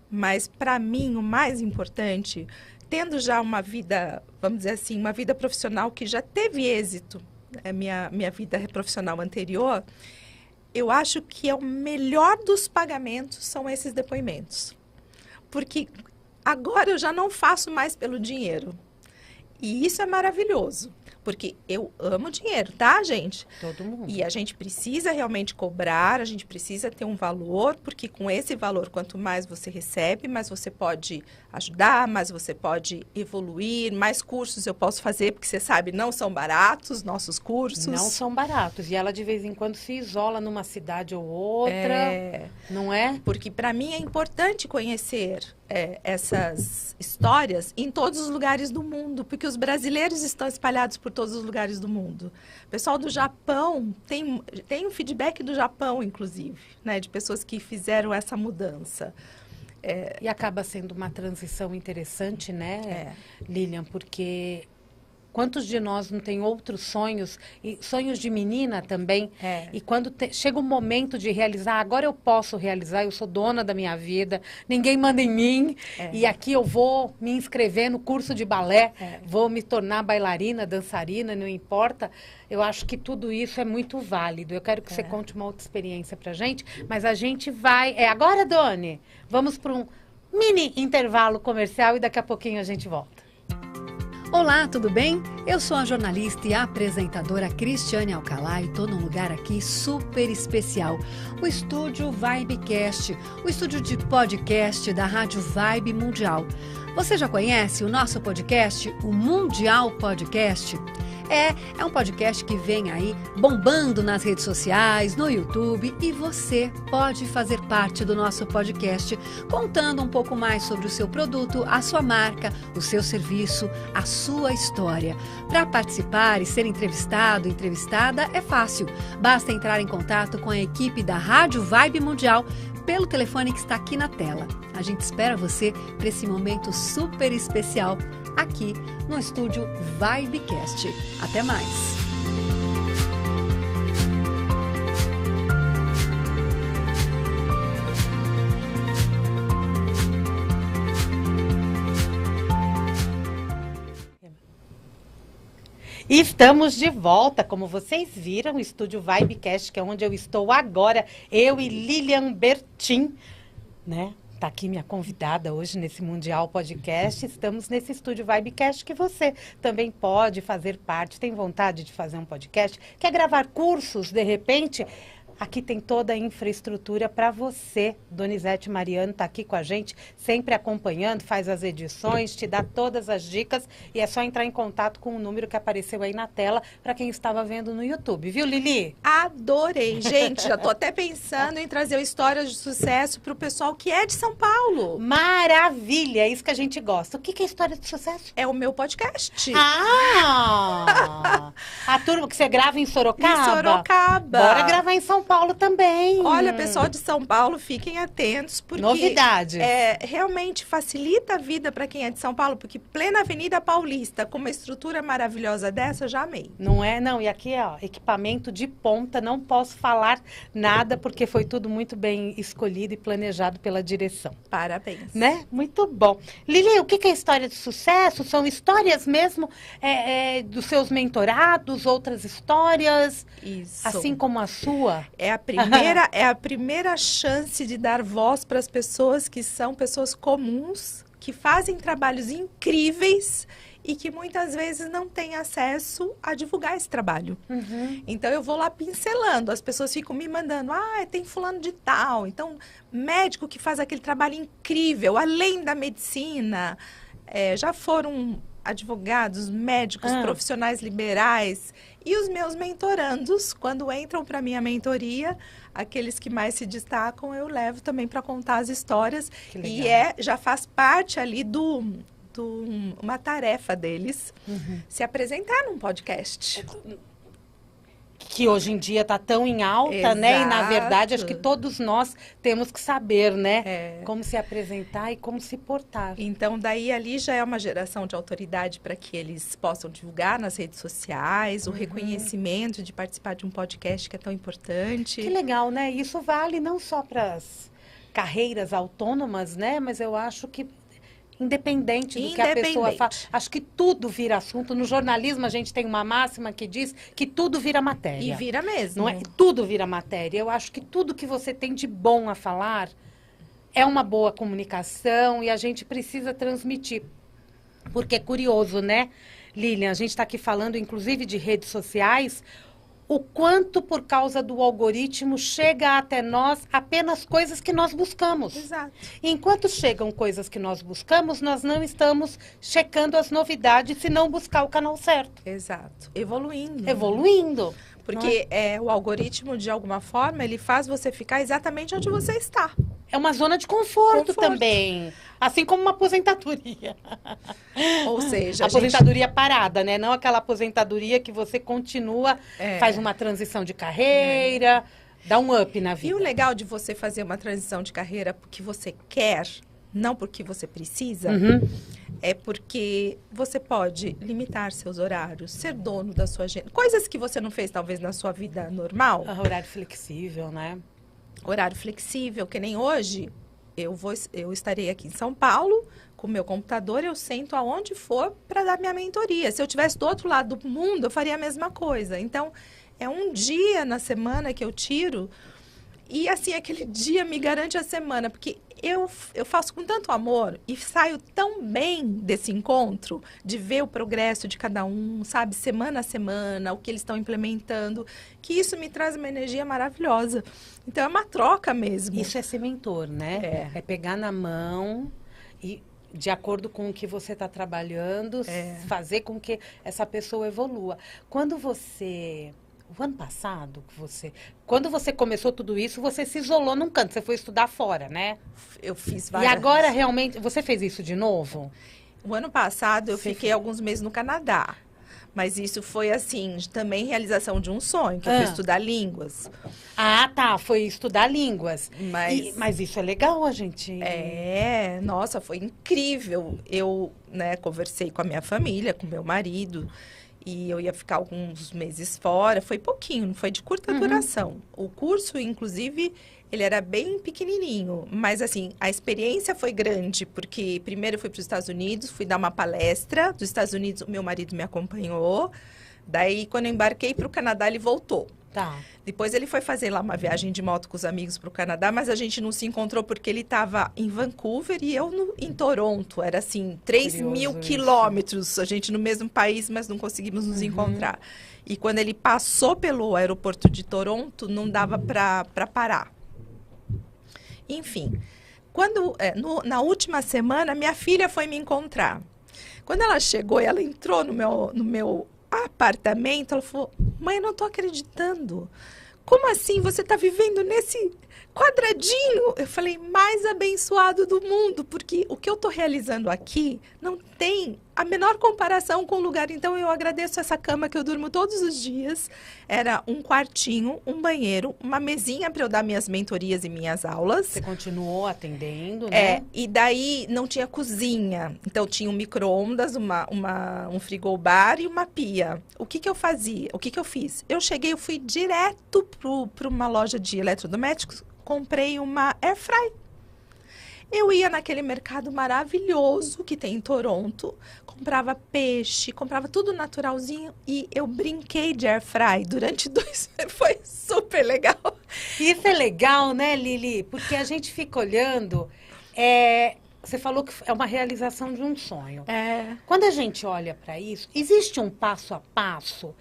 Mas, para mim, o mais importante, tendo já uma vida, vamos dizer assim, uma vida profissional que já teve êxito, minha vida profissional anterior, eu acho que é o melhor dos pagamentos são esses depoimentos. Porque agora eu já não faço mais pelo dinheiro. E isso é maravilhoso. Porque eu amo dinheiro, tá, gente? Todo mundo. E a gente precisa realmente cobrar, a gente precisa ter um valor, porque com esse valor, quanto mais você recebe, mais você pode ajudar, mais você pode evoluir, mais cursos eu posso fazer, porque você sabe, não são baratos nossos cursos. Não são baratos. E ela, de vez em quando, se isola numa cidade ou outra, não é? Porque, para mim, é importante conhecer essas histórias em todos os lugares do mundo, porque os brasileiros estão espalhados por todos os lugares do mundo. O pessoal do Japão, tem um feedback do Japão, inclusive, né, de pessoas que fizeram essa mudança. E acaba sendo uma transição interessante, né, Lilian? Porque Quantos de nós não tem outros sonhos, e sonhos de menina também? E quando chega o momento de realizar, agora eu posso realizar, eu sou dona da minha vida, ninguém manda em mim, e aqui eu vou me inscrever no curso de balé, vou me tornar bailarina, dançarina, não importa. Eu acho que tudo isso é muito válido. Eu quero que você conte uma outra experiência pra gente, mas a gente vai... Agora, Doni, vamos para um mini intervalo comercial e daqui a pouquinho a gente volta. Olá, tudo bem? Eu sou a jornalista e apresentadora Cristiane Alcalá e estou num lugar aqui super especial, o estúdio Vibecast, o estúdio de podcast da Rádio Vibe Mundial. Você já conhece o nosso podcast, o Mundial Podcast? É um podcast que vem aí bombando nas redes sociais, no YouTube, e você pode fazer parte do nosso podcast contando um pouco mais sobre o seu produto, a sua marca, o seu serviço, a sua história. Para participar e ser entrevistado, entrevistada, é fácil. Basta entrar em contato com a equipe da Rádio Vibe Mundial pelo telefone que está aqui na tela. A gente espera você para esse momento super especial aqui no estúdio Vibecast. Até mais! E estamos de volta, como vocês viram, o estúdio Vibecast, que é onde eu estou agora, eu e Lilian Bertin, né? Está aqui minha convidada hoje nesse Mundial Podcast. Estamos nesse estúdio Vibecast que você também pode fazer parte. Tem vontade de fazer um podcast? Quer gravar cursos, de repente? Aqui tem toda a infraestrutura para você. Donizete Mariano está aqui com a gente, sempre acompanhando, faz as edições, te dá todas as dicas. E é só entrar em contato com o número que apareceu aí na tela para quem estava vendo no YouTube. Viu, Lili? Adorei. Gente, já estou até pensando em trazer histórias de sucesso para o pessoal que é de São Paulo. Maravilha, é isso que a gente gosta. O que é história de sucesso? É o meu podcast. Ah! A turma que você grava em Sorocaba? Em Sorocaba. Bora gravar em São Paulo também. Olha, pessoal de São Paulo, fiquem atentos, porque novidade. Realmente facilita a vida para quem é de São Paulo, porque plena Avenida Paulista, com uma estrutura maravilhosa dessa, eu já amei. Não é? Não, e aqui, ó, equipamento de ponta, não posso falar nada, porque foi tudo muito bem escolhido e planejado pela direção. Parabéns. Né? Muito bom. Lili, o que é história de sucesso? São histórias mesmo dos seus mentorados, outras histórias? Isso. Assim como a sua? É a primeira chance de dar voz para as pessoas que são pessoas comuns, que fazem trabalhos incríveis e que muitas vezes não têm acesso a divulgar esse trabalho. Uhum. Então, eu vou lá pincelando. As pessoas ficam me mandando, tem fulano de tal. Então, médico que faz aquele trabalho incrível, além da medicina. Já foram advogados, médicos, profissionais liberais. E os meus mentorandos, quando entram para minha mentoria, aqueles que mais se destacam, eu levo também para contar as histórias. E já faz parte ali uma tarefa deles se apresentar num podcast. Que hoje em dia está tão em alta, né? E, na verdade, acho que todos nós temos que saber, né? Como se apresentar e como se portar. Então, daí ali já é uma geração de autoridade para que eles possam divulgar nas redes sociais, o reconhecimento de participar de um podcast que é tão importante. Que legal, né? Isso vale não só para as carreiras autônomas, né? Mas eu acho que independente do que a pessoa fala. Acho que tudo vira assunto. No jornalismo, a gente tem uma máxima que diz que tudo vira matéria. E vira mesmo. Não é? Tudo vira matéria. Eu acho que tudo que você tem de bom a falar é uma boa comunicação e a gente precisa transmitir. Porque é curioso, né, Lilian? A gente está aqui falando, inclusive, de redes sociais. O quanto, por causa do algoritmo, chega até nós apenas coisas que nós buscamos. Exato. E enquanto chegam coisas que nós buscamos, nós não estamos checando as novidades se não buscar o canal certo. Exato. Evoluindo. Evoluindo. Porque o algoritmo, de alguma forma, ele faz você ficar exatamente onde você está. É uma zona de conforto também. Assim como uma aposentadoria. Ou seja, aposentadoria parada, né? Não aquela aposentadoria que você continua, faz uma transição de carreira, dá um up na vida. E o legal de você fazer uma transição de carreira porque você quer, não porque você precisa, é porque você pode limitar seus horários, ser dono da sua agenda. Coisas que você não fez, talvez, na sua vida normal. Horário flexível, né? Horário flexível, que nem hoje. Eu estarei aqui em São Paulo, com o meu computador, eu sento aonde for para dar minha mentoria. Se eu estivesse do outro lado do mundo, eu faria a mesma coisa. Então, é um dia na semana que eu tiro e, assim, aquele dia me garante a semana, porque eu faço com tanto amor e saio tão bem desse encontro, de ver o progresso de cada um, sabe, semana a semana, o que eles estão implementando, que isso me traz uma energia maravilhosa. Então, é uma troca mesmo. Isso é ser mentor, né? É pegar na mão e, de acordo com o que você está trabalhando, fazer com que essa pessoa evolua. Quando você... O ano passado, quando você começou tudo isso, você se isolou num canto, você foi estudar fora, né? Eu fiz várias. E agora, realmente, você fez isso de novo? O ano passado, eu fiquei alguns meses no Canadá. Mas isso foi, assim, também realização de um sonho, que eu fui estudar línguas. Ah, tá, foi estudar línguas. Mas isso é legal, a gente... Nossa, foi incrível. Eu, né, conversei com a minha família, com meu marido... E eu ia ficar alguns meses fora. Foi pouquinho, não foi de curta duração. O curso, inclusive, ele era bem pequenininho. Mas, assim, a experiência foi grande. Porque primeiro eu fui para os Estados Unidos, fui dar uma palestra. Dos Estados Unidos, o meu marido me acompanhou. Daí, quando eu embarquei para o Canadá, ele voltou. Tá. Depois ele foi fazer lá uma viagem de moto com os amigos para o Canadá, mas a gente não se encontrou porque ele estava em Vancouver e eu em Toronto. Era assim, 3.000 quilômetros, a gente no mesmo país, mas não conseguimos nos encontrar. E quando ele passou pelo aeroporto de Toronto, não dava para parar. Enfim, na última semana, minha filha foi me encontrar. Quando ela chegou e ela entrou no meu apartamento, ela falou: mãe, eu não tô acreditando. Como assim? Você tá vivendo nesse quadradinho? Eu falei: mais abençoado do mundo, porque o que eu tô realizando aqui não tem a menor comparação com o lugar. Então, eu agradeço essa cama que eu durmo todos os dias. Era um quartinho, um banheiro, uma mesinha para eu dar minhas mentorias e minhas aulas. Você continuou atendendo, né? E daí não tinha cozinha. Então, tinha um micro-ondas, um frigobar e uma pia. O que eu fazia? O que eu fiz? Eu fui direto para uma loja de eletrodomésticos, comprei uma airfry. Eu ia naquele mercado maravilhoso que tem em Toronto, comprava peixe, comprava tudo naturalzinho e eu brinquei de airfry durante 2 meses. Foi super legal. Isso é legal, né, Lili? Porque a gente fica olhando... Você falou que é uma realização de um sonho. Quando a gente olha para isso, existe um passo a passo.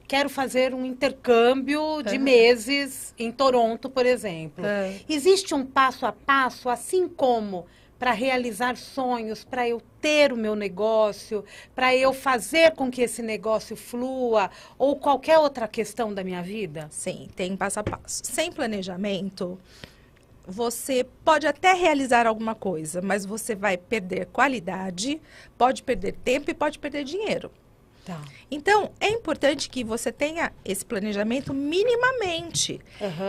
Quero fazer um intercâmbio de meses em Toronto, por exemplo. Existe um passo a passo, assim como para realizar sonhos, para eu ter o meu negócio, para eu fazer com que esse negócio flua, ou qualquer outra questão da minha vida? Sim, tem passo a passo. Sem planejamento, você pode até realizar alguma coisa, mas você vai perder qualidade, pode perder tempo e pode perder dinheiro. Tá. Então, é importante que você tenha esse planejamento minimamente.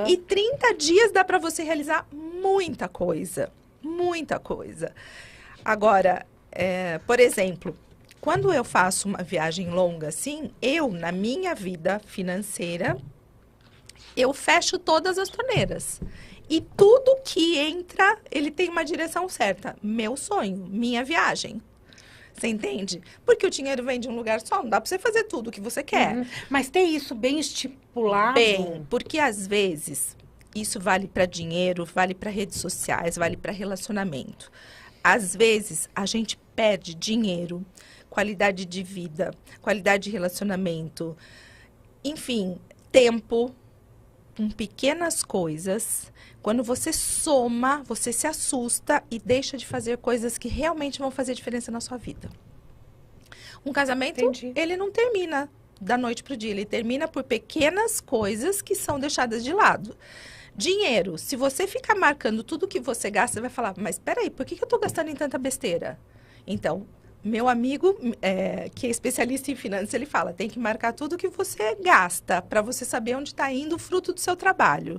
E 30 dias dá para você realizar muita coisa. Muita coisa. Agora, por exemplo, quando eu faço uma viagem longa assim, na minha vida financeira, eu fecho todas as torneiras. E tudo que entra, ele tem uma direção certa. Meu sonho, minha viagem. Você entende? Porque o dinheiro vem de um lugar só, não dá para você fazer tudo o que você quer. Mas ter isso bem estipulado? Bem, porque às vezes isso vale para dinheiro, vale para redes sociais, vale para relacionamento. Às vezes a gente perde dinheiro, qualidade de vida, qualidade de relacionamento, enfim, tempo, com pequenas coisas. Quando você soma, você se assusta e deixa de fazer coisas que realmente vão fazer diferença na sua vida. Um casamento, ele não termina da noite para o dia. Ele termina por pequenas coisas que são deixadas de lado. Dinheiro, se você ficar marcando tudo que você gasta, você vai falar: mas espera aí, por que eu estou gastando em tanta besteira? Então, Meu amigo, que é especialista em finanças, ele fala, tem que marcar tudo que você gasta, para você saber onde está indo o fruto do seu trabalho.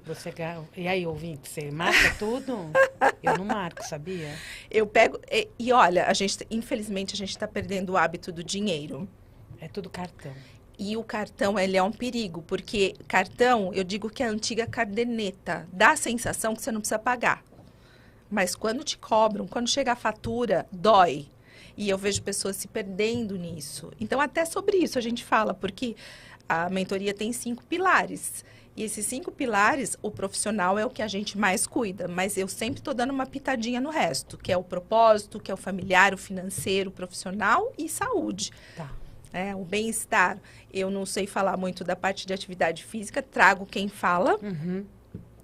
E aí, ouvinte, você marca tudo? Eu não marco, sabia? Eu pego, e olha, infelizmente, a gente está perdendo o hábito do dinheiro. É tudo cartão. E o cartão, ele é um perigo, porque cartão, eu digo que é a antiga caderneta, dá a sensação que você não precisa pagar. Mas quando te cobram, quando chega a fatura, dói. E eu vejo pessoas se perdendo nisso. Então, até sobre isso a gente fala, porque a mentoria tem 5 pilares. E esses 5 pilares, o profissional é o que a gente mais cuida. Mas eu sempre estou dando uma pitadinha no resto, que é o propósito, que é o familiar, o financeiro, o profissional e saúde. Tá. O bem-estar. Eu não sei falar muito da parte de atividade física, trago quem fala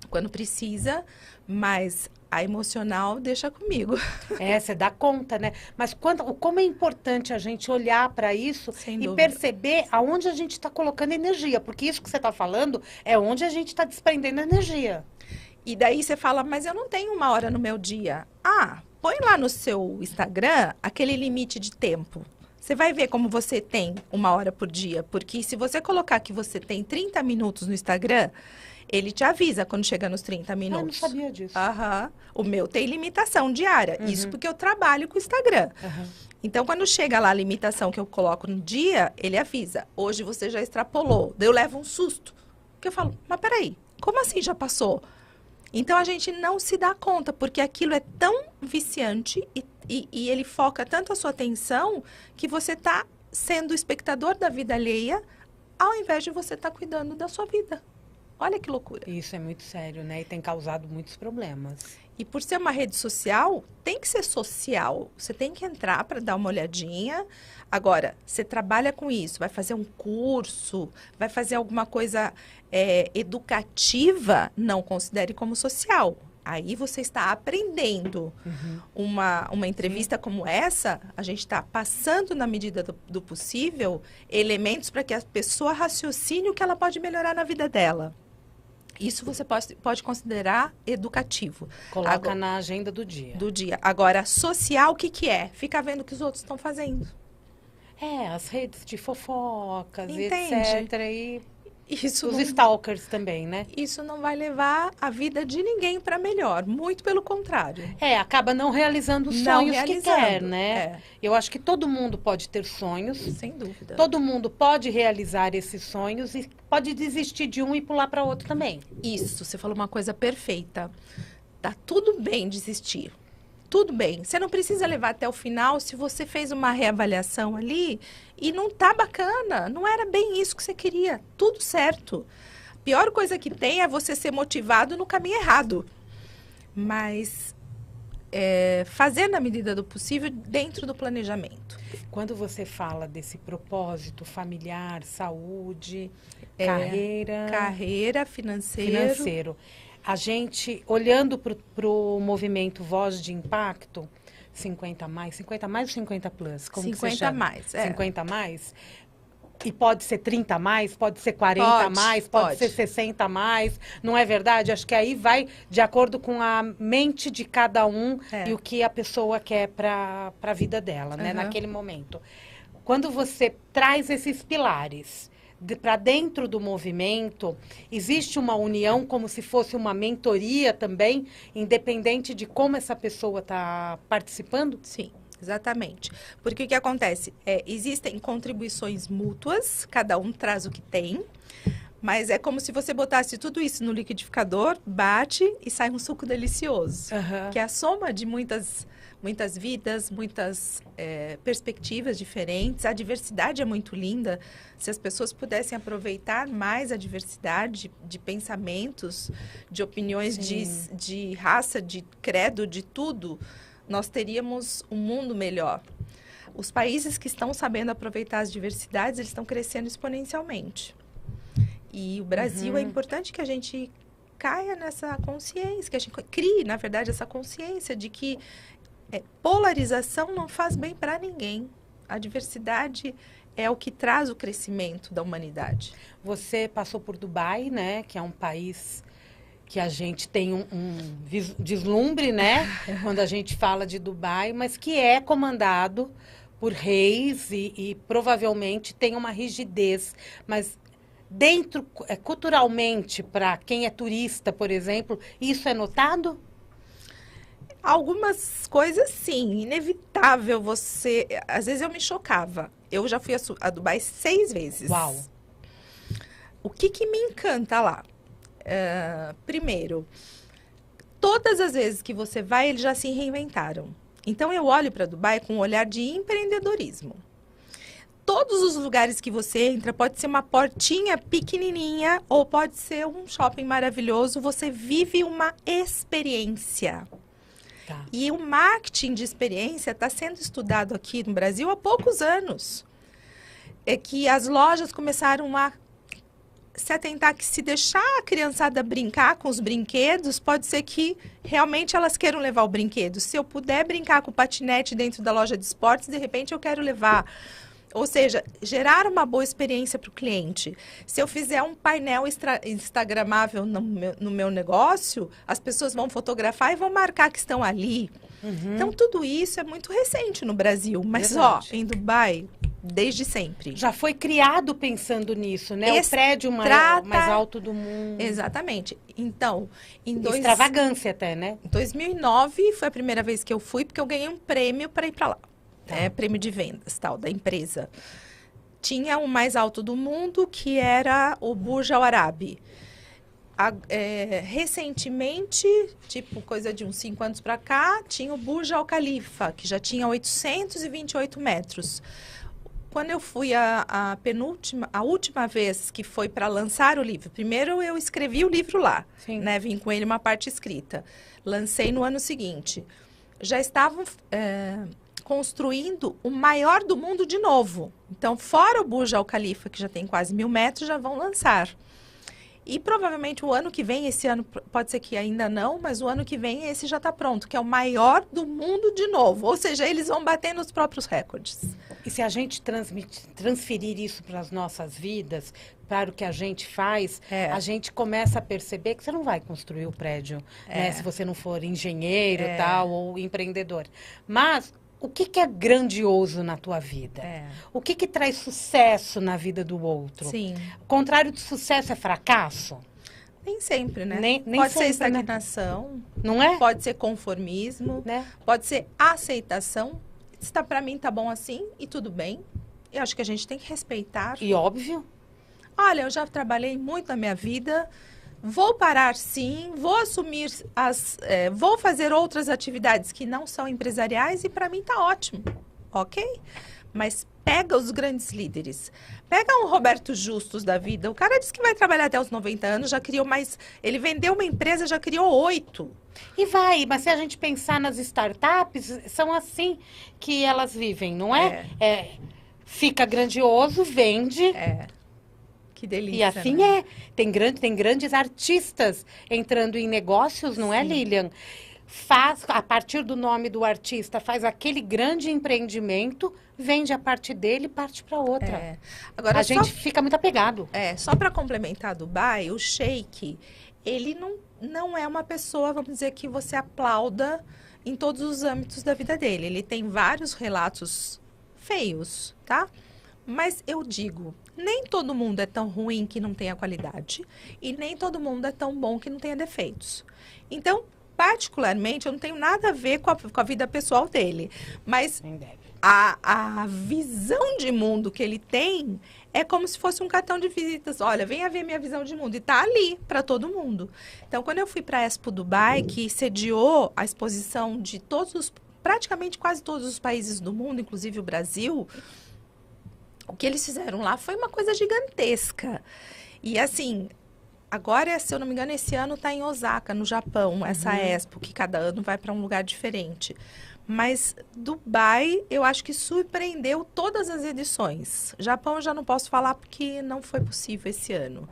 quando precisa, mas a emocional deixa comigo. Você dá conta, né? Mas como é importante a gente olhar para isso Sem e dúvida. perceber aonde a gente está colocando energia, porque isso que você está falando é onde a gente está desprendendo energia. E daí você fala, mas eu não tenho 1 hora no meu dia. Põe lá no seu Instagram aquele limite de tempo. Você vai ver como você tem 1 hora por dia. Porque se você colocar que você tem 30 minutos no Instagram, ele te avisa quando chega nos 30 minutos. Eu não sabia disso. O meu tem limitação diária. Isso porque eu trabalho com o Instagram. Então, quando chega lá a limitação que eu coloco no dia, ele avisa. Hoje você já extrapolou. Daí eu levo um susto. Porque eu falo, mas peraí, como assim já passou? Então, a gente não se dá conta, porque aquilo é tão viciante e ele foca tanto a sua atenção que você está sendo espectador da vida alheia ao invés de você estar cuidando da sua vida. Olha que loucura. Isso é muito sério, né? E tem causado muitos problemas. E por ser uma rede social, tem que ser social. Você tem que entrar para dar uma olhadinha. Agora, você trabalha com isso, vai fazer um curso, vai fazer alguma coisa educativa, não considere como social. Aí você está aprendendo. Uma entrevista como essa, a gente está passando, na medida do possível, elementos para que a pessoa raciocine o que ela pode melhorar na vida dela. Isso você pode considerar educativo. Coloca na agenda do dia. Agora, social, o que é? Fica vendo o que os outros estão fazendo. As redes de fofocas, Entende? etc. E Isso os stalkers também, né? Isso não vai levar a vida de ninguém para melhor. Muito pelo contrário. Acaba não realizando os Não sonhos que quer, né? É. Eu acho que todo mundo pode ter sonhos. Sem dúvida. Todo mundo pode realizar esses sonhos e pode desistir de um e pular para outro também. Isso, você falou uma coisa perfeita. Tá tudo bem desistir. Tudo bem. Você não precisa levar até o final se você fez uma reavaliação ali e não tá bacana. Não era bem isso que você queria. Tudo certo. A pior coisa que tem é você ser motivado no caminho errado. Mas fazer na medida do possível dentro do planejamento. Quando você fala desse propósito familiar, saúde, Carreira, financeiro. A gente, olhando para o movimento Voz de Impacto, 50 mais ou 50 plus? Como 50 que você chama? mais. 50 mais? E pode ser 30 mais, pode ser 40 mais, pode ser 60 mais, não é verdade? Acho que aí vai de acordo com a mente de cada um e o que a pessoa quer para a vida dela, né? Naquele momento. Quando você traz esses pilares para dentro do movimento, existe uma união como se fosse uma mentoria também, independente de como essa pessoa está participando? Sim. Exatamente. Porque o que acontece? Existem contribuições mútuas, cada um traz o que tem, mas é como se você botasse tudo isso no liquidificador, bate e sai um suco delicioso. Que é a soma de muitas vidas, muitas perspectivas diferentes. A diversidade é muito linda. Se as pessoas pudessem aproveitar mais a diversidade de pensamentos, de opiniões, de raça, de credo, de tudo, nós teríamos um mundo melhor. Os países que estão sabendo aproveitar as diversidades, eles estão crescendo exponencialmente. E o Brasil, é importante que a gente caia nessa consciência, que a gente crie, na verdade, essa consciência de que polarização não faz bem para ninguém. A diversidade é o que traz o crescimento da humanidade. Você passou por Dubai, né? Que é um país que a gente tem um deslumbre, né? Quando a gente fala de Dubai, mas que é comandado por reis e provavelmente tem uma rigidez, mas dentro, culturalmente, para quem é turista, por exemplo, isso é notado? Algumas coisas, sim. Inevitável você... Às vezes eu me chocava. Eu já fui a Dubai 6 vezes. Uau! O que me encanta lá? Primeiro, todas as vezes que você vai, eles já se reinventaram. Então, eu olho para Dubai com um olhar de empreendedorismo. Todos os lugares que você entra, pode ser uma portinha pequenininha ou pode ser um shopping maravilhoso, você vive uma experiência. Tá. E o marketing de experiência está sendo estudado aqui no Brasil há poucos anos. É que as lojas começaram a se atentar que se deixar a criançada brincar com os brinquedos, pode ser que realmente elas queiram levar o brinquedo. Se eu puder brincar com o patinete dentro da loja de esportes, de repente eu quero levar. Ou seja, gerar uma boa experiência para o cliente. Se eu fizer um painel instagramável no meu negócio, as pessoas vão fotografar e vão marcar que estão ali. Uhum. Então, tudo isso é muito recente no Brasil. Mas, Verdade. em Dubai, desde sempre. Já foi criado pensando nisso, né? O prédio mais alto do mundo. Exatamente. Então, Extravagância até, né? Em 2009 foi a primeira vez que eu fui, porque eu ganhei um prêmio para ir para lá. Tá. Prêmio de vendas, tal, da empresa. Tinha o mais alto do mundo, que era o Burj Al Arab. Recentemente, tipo, coisa de uns 5 anos para cá, tinha o Burj Al Khalifa, que já tinha 828 metros. Quando eu fui a última vez que foi para lançar o livro, primeiro eu escrevi o livro lá, né? Vim com ele uma parte escrita. Lancei no ano seguinte. Já estavam construindo o maior do mundo de novo. Então, fora o Burj Al Khalifa, que já tem quase 1.000 metros, já vão lançar. E provavelmente o ano que vem, esse ano pode ser que ainda não, mas o ano que vem esse já está pronto, que é o maior do mundo de novo. Ou seja, eles vão bater nos próprios recordes. E se a gente transferir isso para as nossas vidas, para o que a gente faz, a gente começa a perceber que você não vai construir o prédio, né? Se você não for engenheiro tal, ou empreendedor. Mas o que é grandioso na tua vida? O que traz sucesso na vida do outro? Sim. O contrário de sucesso é fracasso? Nem sempre, né? Nem pode sempre, ser estagnação, não é? Pode ser conformismo, né? Pode ser aceitação. Para mim tá bom assim e tudo bem. Eu acho que a gente tem que respeitar. E óbvio. Olha, eu já trabalhei muito na minha vida. Vou parar sim, vou assumir vou fazer outras atividades que não são empresariais e para mim tá ótimo, ok? Mas pega os grandes líderes, pega um Roberto Justus da vida, o cara disse que vai trabalhar até os 90 anos, já criou ele vendeu uma empresa, já criou 8. E mas se a gente pensar nas startups, são assim que elas vivem, não é? Fica grandioso, vende... Que delícia, e assim né? Tem grandes artistas entrando em negócios, não é, Lilian? Faz, a partir do nome do artista, faz aquele grande empreendimento, vende a parte dele e parte para outra. Agora, a gente fica muito apegado. Só para complementar Dubai, o Sheik, ele não é uma pessoa, vamos dizer, que você aplauda em todos os âmbitos da vida dele. Ele tem vários relatos feios, tá? Mas eu digo, nem todo mundo é tão ruim que não tenha qualidade e nem todo mundo é tão bom que não tenha defeitos. Então, particularmente, eu não tenho nada a ver com a vida pessoal dele. Mas a visão de mundo que ele tem é como se fosse um cartão de visitas. Olha, venha ver minha visão de mundo. E tá ali para todo mundo. Então, quando eu fui para a Expo Dubai, que sediou a exposição de praticamente quase todos os países do mundo, inclusive o Brasil... O que eles fizeram lá foi uma coisa gigantesca. E assim, agora, se eu não me engano, esse ano está em Osaka, no Japão, essa Expo, que cada ano vai para um lugar diferente. Mas Dubai, eu acho que surpreendeu todas as edições. Japão eu já não posso falar porque não foi possível esse ano.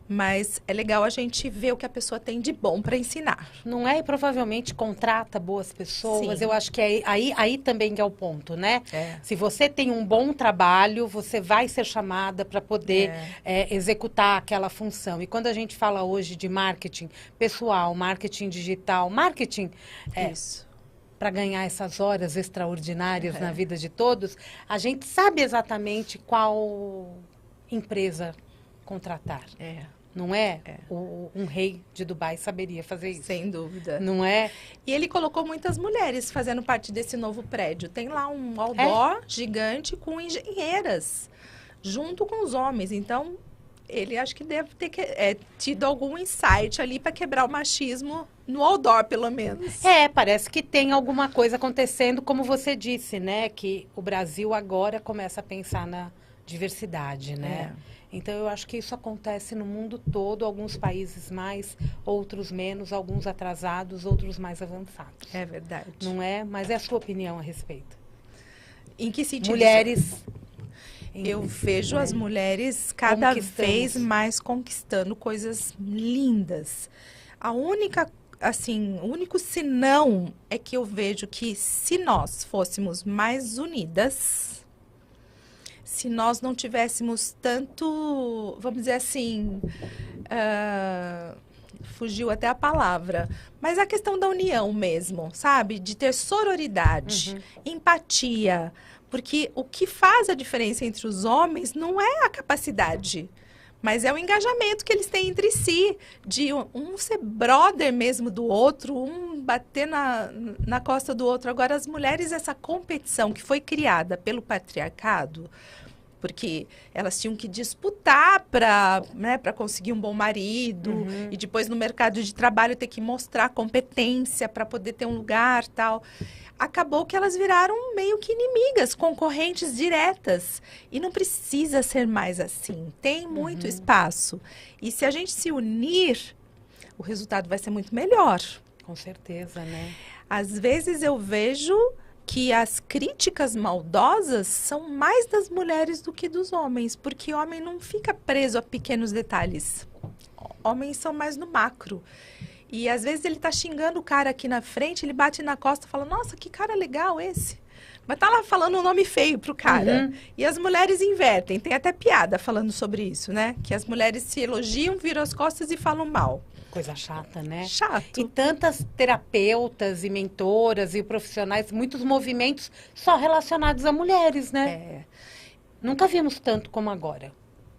Mas é legal a gente ver o que a pessoa tem de bom para ensinar. Não é? E provavelmente contrata boas pessoas. Sim. Eu acho que aí também é o ponto, né? Se você tem um bom trabalho, você vai ser chamada para poder executar aquela função. E quando a gente fala hoje de marketing pessoal, marketing digital, marketing... Isso. para ganhar essas horas extraordinárias na vida de todos, a gente sabe exatamente qual empresa contratar. Não é? Um rei de Dubai saberia fazer isso. Sem dúvida. Não é? E ele colocou muitas mulheres fazendo parte desse novo prédio. Tem lá um outdoor gigante com engenheiras, junto com os homens. Então, ele acho que deve ter tido algum insight ali para quebrar o machismo no outdoor, pelo menos. Parece que tem alguma coisa acontecendo, como você disse, né? Que o Brasil agora começa a pensar na diversidade, né? Então, eu acho que isso acontece no mundo todo, alguns países mais, outros menos, alguns atrasados, outros mais avançados. É verdade. Não é? Mas é a sua opinião a respeito. Em que sentido? Mulheres... Eu vejo as mulheres cada vez mais conquistando coisas lindas. A única, assim, o único senão é que eu vejo que se nós fôssemos mais unidas... Se nós não tivéssemos tanto, vamos dizer assim, fugiu até a palavra, mas a questão da união mesmo, sabe? De ter sororidade, empatia, porque o que faz a diferença entre os homens não é a capacidade, mas é o engajamento que eles têm entre si, de um ser brother mesmo do outro, um bater na costa do outro. Agora, as mulheres, essa competição que foi criada pelo patriarcado, porque elas tinham que disputar para conseguir um bom marido, e depois no mercado de trabalho ter que mostrar competência para poder ter um lugar, tal. Acabou que elas viraram meio que inimigas, concorrentes diretas. E não precisa ser mais assim. Tem muito espaço. E se a gente se unir, o resultado vai ser muito melhor. Com certeza, né? Às vezes eu vejo que as críticas maldosas são mais das mulheres do que dos homens, porque homem não fica preso a pequenos detalhes. Homens são mais no macro. E às vezes ele tá xingando o cara aqui na frente, ele bate na costa e fala, nossa, que cara legal esse. Mas tá lá falando um nome feio pro cara. E as mulheres invertem, tem até piada falando sobre isso, né? Que as mulheres se elogiam, viram as costas e falam mal. Coisa chata, né? Chato. E tantas terapeutas e mentoras e profissionais, muitos movimentos só relacionados a mulheres, né? Nunca vimos tanto como agora.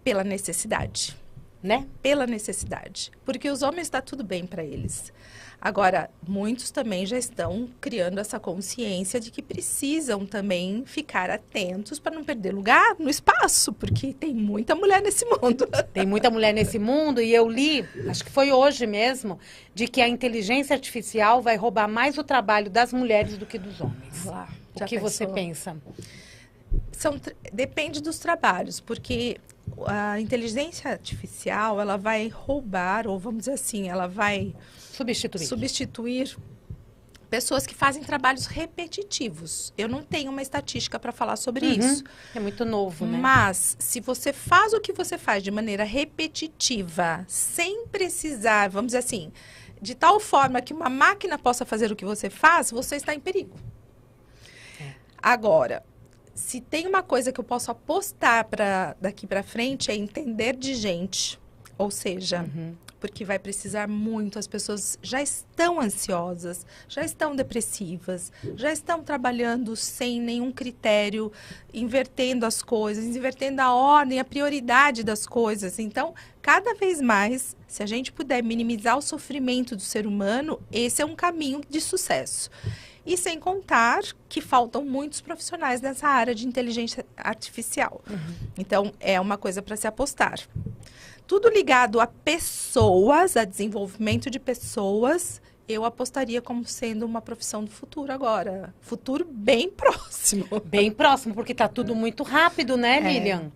Pela necessidade. Né? Pela necessidade. Porque os homens está tudo bem para eles. Agora, muitos também já estão criando essa consciência de que precisam também ficar atentos para não perder lugar no espaço, porque tem muita mulher nesse mundo. Tem muita mulher nesse mundo e eu li, acho que foi hoje mesmo, de que a inteligência artificial vai roubar mais o trabalho das mulheres do que dos homens. O que você pensa? Depende dos trabalhos, porque a inteligência artificial, ela vai roubar, ou vamos dizer assim, ela vai substituir pessoas que fazem trabalhos repetitivos. Eu não tenho uma estatística para falar sobre isso. É muito novo, né? Mas, se você faz o que você faz de maneira repetitiva, sem precisar, vamos dizer assim, de tal forma que uma máquina possa fazer o que você faz, você está em perigo. Agora, se tem uma coisa que eu posso apostar daqui para frente, é entender de gente. Ou seja, porque vai precisar muito, as pessoas já estão ansiosas, já estão depressivas, já estão trabalhando sem nenhum critério, invertendo as coisas, invertendo a ordem, a prioridade das coisas. Então, cada vez mais, se a gente puder minimizar o sofrimento do ser humano, esse é um caminho de sucesso. E sem contar que faltam muitos profissionais nessa área de inteligência artificial. Então, é uma coisa para se apostar. Tudo ligado a pessoas, a desenvolvimento de pessoas, eu apostaria como sendo uma profissão do futuro agora. Futuro bem próximo. Bem próximo, porque tá tudo muito rápido, né, Lilian?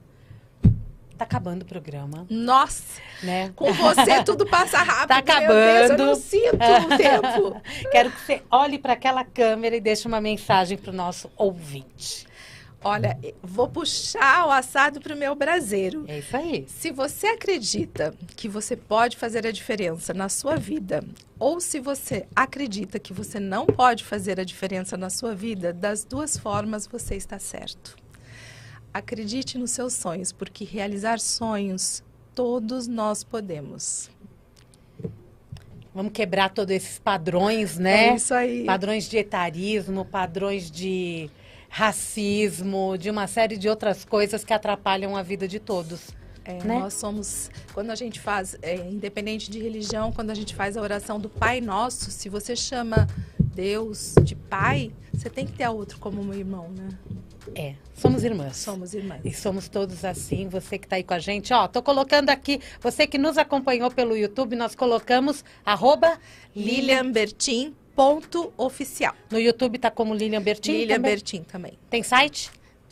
Tá acabando o programa. Nossa, né? Com você tudo passa rápido. Tá acabando. Meu Deus, eu não sinto o tempo. Quero que você olhe para aquela câmera e deixe uma mensagem para o nosso ouvinte. Olha, vou puxar o assado para o meu braseiro. É isso aí. Se você acredita que você pode fazer a diferença na sua vida, ou se você acredita que você não pode fazer a diferença na sua vida, das duas formas você está certo. Acredite nos seus sonhos, porque realizar sonhos, todos nós podemos. Vamos quebrar todos esses padrões, né? É isso aí. Padrões de etarismo, padrões de racismo, de uma série de outras coisas que atrapalham a vida de todos. Né? Nós somos, quando a gente faz, independente de religião, quando a gente faz a oração do Pai Nosso, se você chama Deus de Pai, você tem que ter a outro como um irmão, né? Somos irmãs. Somos irmãs. E somos todos assim, você que está aí com a gente. Ó, tô colocando aqui, você que nos acompanhou pelo YouTube, nós colocamos @lilianbertin.oficial. No YouTube tá como Lilian Bertin Lilian também? Bertin também. Tem site?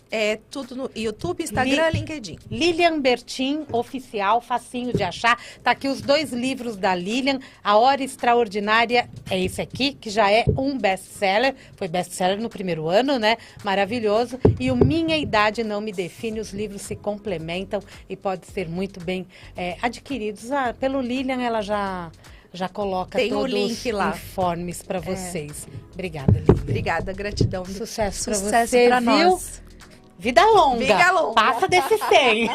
É tudo no YouTube, Instagram, LinkedIn. Lilian Bertin Oficial, facinho de achar. Tá aqui os 2 livros da Lilian. A Hora Extraordinária é esse aqui, que já é um best-seller. Foi best-seller no primeiro ano, né? Maravilhoso. E o Minha Idade Não Me Define. Os livros se complementam e podem ser muito bem adquiridos. Pelo Lilian, ela já coloca Tem todos o link lá. os informes para vocês. Obrigada, Lilian. Obrigada, gratidão. Sucesso para Sucesso você, pra viu? nós. Vida longa. Vida longa. Passa desse 100.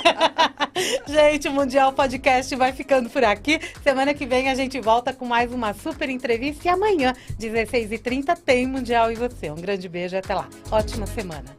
Gente, o Mundial Podcast vai ficando por aqui. Semana que vem a gente volta com mais uma super entrevista. E amanhã, 16h30, tem Mundial e Você. Um grande beijo e até lá. Ótima semana.